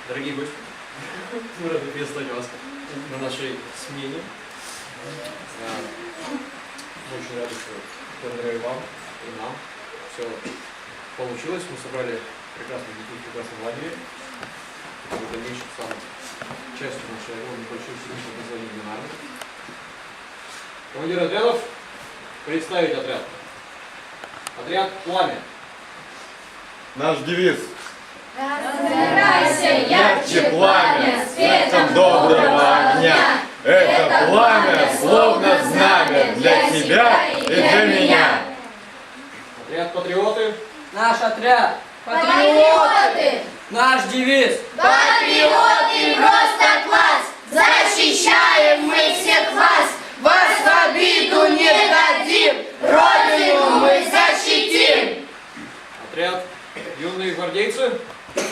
Дорогие гости, мы рады приветствовать вас на нашей смене. Мы очень рады, что благодаря вам и нам все получилось. Мы собрали прекрасных детей в прекрасном лагере, который в дальнейшем станут частью нашей небольшой семьи под названием Юнармия. Командир отрядов, представить отряд. Отряд «Пламя». Наш девиз. Разгорайся, ярче пламя, светом доброго огня. Это пламя, словно знамя, для тебя и для меня. Отряд «Патриоты». Наш отряд. Патриоты! Наш девиз. Патриоты просто класс! Защищаем мы всех вас! Вас в обиду не дадим! Родину мы защитим! Отряд «Юные гвардейцы».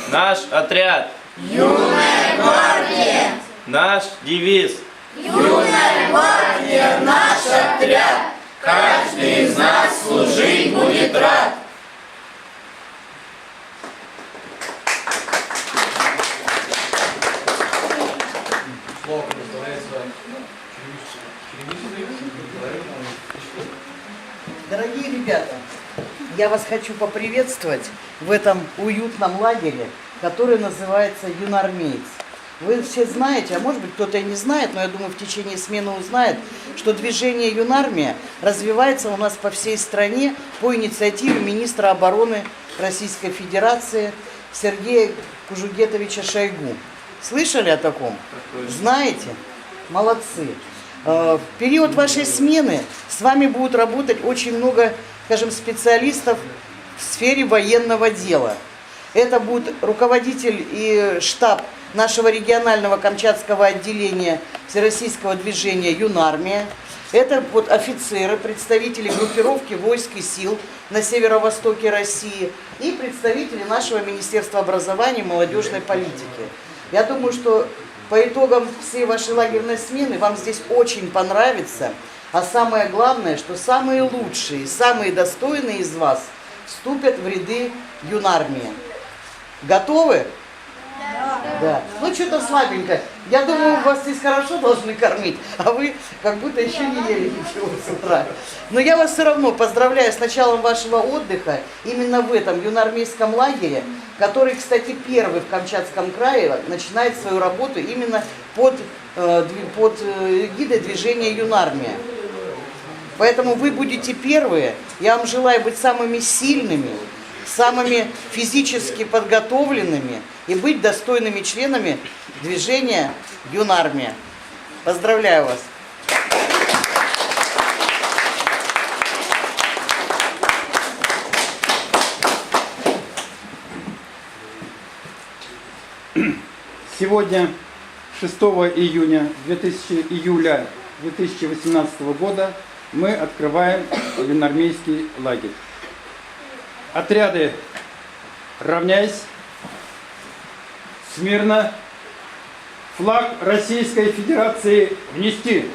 Наш отряд. Юная гвардия! Наш девиз. Юная гвардия наш отряд! Каждый из нас служить будет рад! Слово предоставляется Дорогие ребята, я вас хочу поприветствовать в этом уютном лагере, который называется «Юнармеец». Вы все знаете, а может быть кто-то и не знает, но я думаю в течение смены узнает, что движение «Юнармия» развивается у нас по всей стране по инициативе министра обороны Российской Федерации Сергея Кужугетовича Шойгу. Слышали о таком? Знаете? Молодцы. В период вашей смены с вами будут работать очень много, скажем, специалистов в сфере военного дела. Это будет руководитель и штаб нашего регионального камчатского отделения Всероссийского движения «Юнармия». Это вот офицеры, представители группировки войск и сил на северо-востоке России и представители нашего Министерства образования и молодежной политики. Я думаю, что по итогам всей вашей лагерной смены вам здесь очень понравится. А самое главное, что самые лучшие, самые достойные из вас вступят в ряды Юнармии. Готовы? Да. Ну, что-то слабенько. Я думаю, вас здесь хорошо должны кормить, а вы как будто еще не ели ничего с утра. Но я вас все равно поздравляю с началом вашего отдыха именно в этом юнармейском лагере, который, кстати, первый в Камчатском крае начинает свою работу именно под эгидой движения «Юнармия». Поэтому вы будете первые. Я вам желаю быть самыми сильными, самыми физически подготовленными и быть достойными членами движения «Юнармия». Поздравляю вас! Сегодня, 6 июля 2018 года, мы открываем юнармейский лагерь. Отряды, равняйсь, смирно, флаг Российской Федерации внести.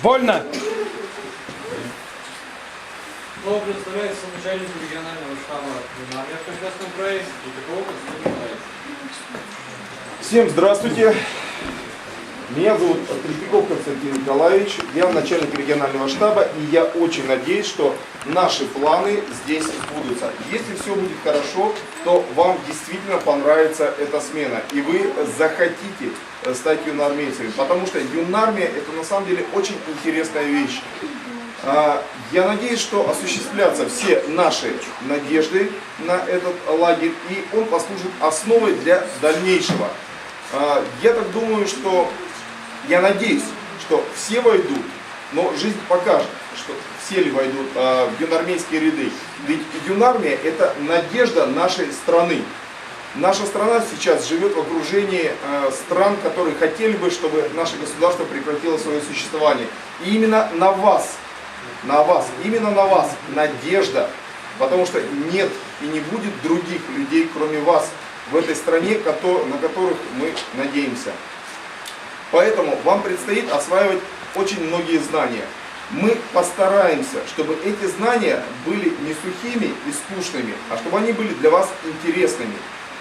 Вольно! Слово предоставляется начальнику регионального штаба Юнармия в Прекрасном крае Третьякову Константину Николаевичу. Всем здравствуйте. Меня зовут Третьяков Константин Николаевич. Я начальник регионального штаба, и я очень надеюсь, что наши планы здесь сбудутся. Если все будет хорошо, то вам действительно понравится эта смена, и вы захотите стать юноармейцами, потому что юнармия — это на самом деле очень интересная вещь. Я надеюсь, что осуществлятся все наши надежды на этот лагерь, и он послужит основой для дальнейшего. Я так думаю, что, я надеюсь, что все войдут, но жизнь покажет, что все ли войдут в юнармейские ряды. Ведь юнармия — это надежда нашей страны. Наша страна сейчас живет в окружении стран, которые хотели бы, чтобы наше государство прекратило свое существование. И именно на вас, именно на вас надежда, потому что нет и не будет других людей, кроме вас, в этой стране, на которых мы надеемся. Поэтому вам предстоит осваивать очень многие знания. Мы постараемся, чтобы эти знания были не сухими и скучными, а чтобы они были для вас интересными.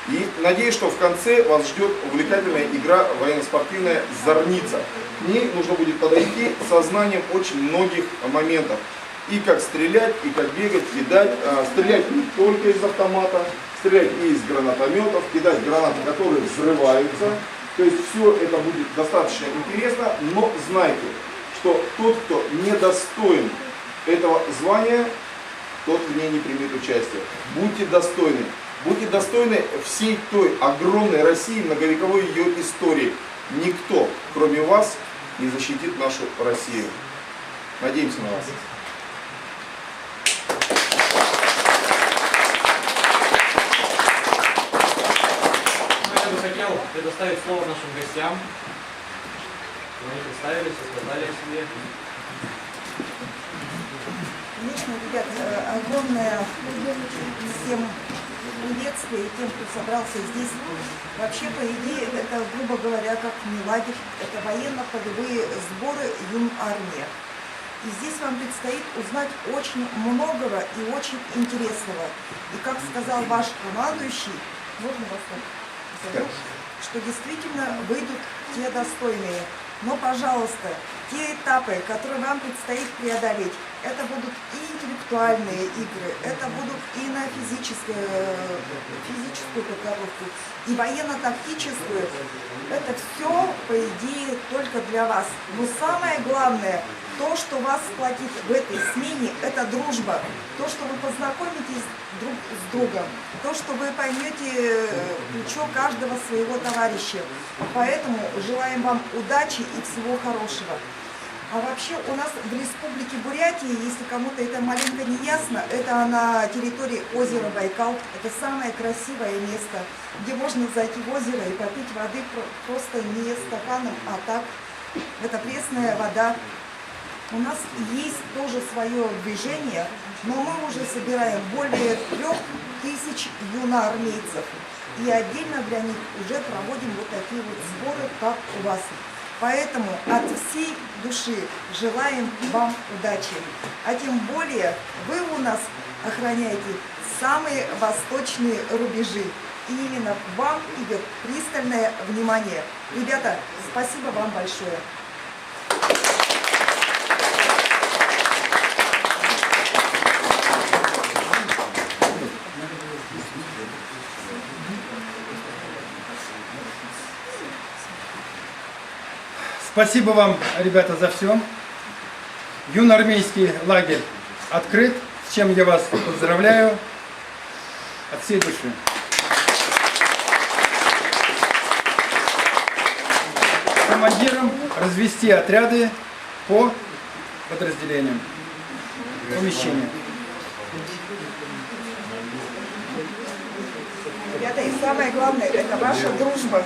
И надеюсь, что в конце вас ждет увлекательная игра военно-спортивная «Зорница». К ней нужно будет подойти со знанием очень многих моментов. И как стрелять, и как бегать, кидать. Стрелять не только из автомата, стрелять и из гранатометов, кидать гранаты, которые взрываются. То есть все это будет достаточно интересно, но знайте, что тот, кто недостоин этого звания, тот в ней не примет участие. Будьте достойны. Будьте достойны всей той огромной России, многовековой ее истории. Никто, кроме вас, не защитит нашу Россию. Надеемся на вас. Я бы хотел предоставить слово нашим гостям. Они представились, рассказали о себе. Конечно, ребят, огромное всем приветствие и тем, кто собрался здесь. Вообще, по идее, это, грубо говоря, как не лагерь, это военно-полевые сборы юнармии. И здесь вам предстоит узнать очень многого и очень интересного. И как сказал ваш командующий, можно вас зовут, что действительно выйдут те достойные. Но, пожалуйста, те этапы, которые вам предстоит преодолеть, это будут и интеллектуальные игры, это будут и на физическую подготовку, и военно-тактическую. Это все, по идее, только для вас. Но самое главное, то, что вас сплотит в этой смене, это дружба. То, что вы познакомитесь друг с другом, то, что вы поймете плечо каждого своего товарища. Поэтому желаем вам удачи и всего хорошего. А вообще у нас в Республике Бурятия, если кому-то это маленько не ясно, это на территории озера Байкал. Это самое красивое место, где можно зайти в озеро и попить воды просто не стаканом, а так. Это пресная вода. У нас есть тоже свое движение, но мы уже собираем более 3000 юноармейцев. И отдельно для них уже проводим вот такие вот сборы, как у вас. Поэтому от всей души желаем вам удачи. А тем более вы у нас охраняете самые восточные рубежи. И именно вам идет пристальное внимание. Ребята, спасибо вам большое. Спасибо вам, ребята, за все. Юноармейский лагерь открыт, с чем я вас поздравляю от всей души. Командирам развести отряды по подразделениям, помещениям. Ребята, и самое главное, это ваша дружба.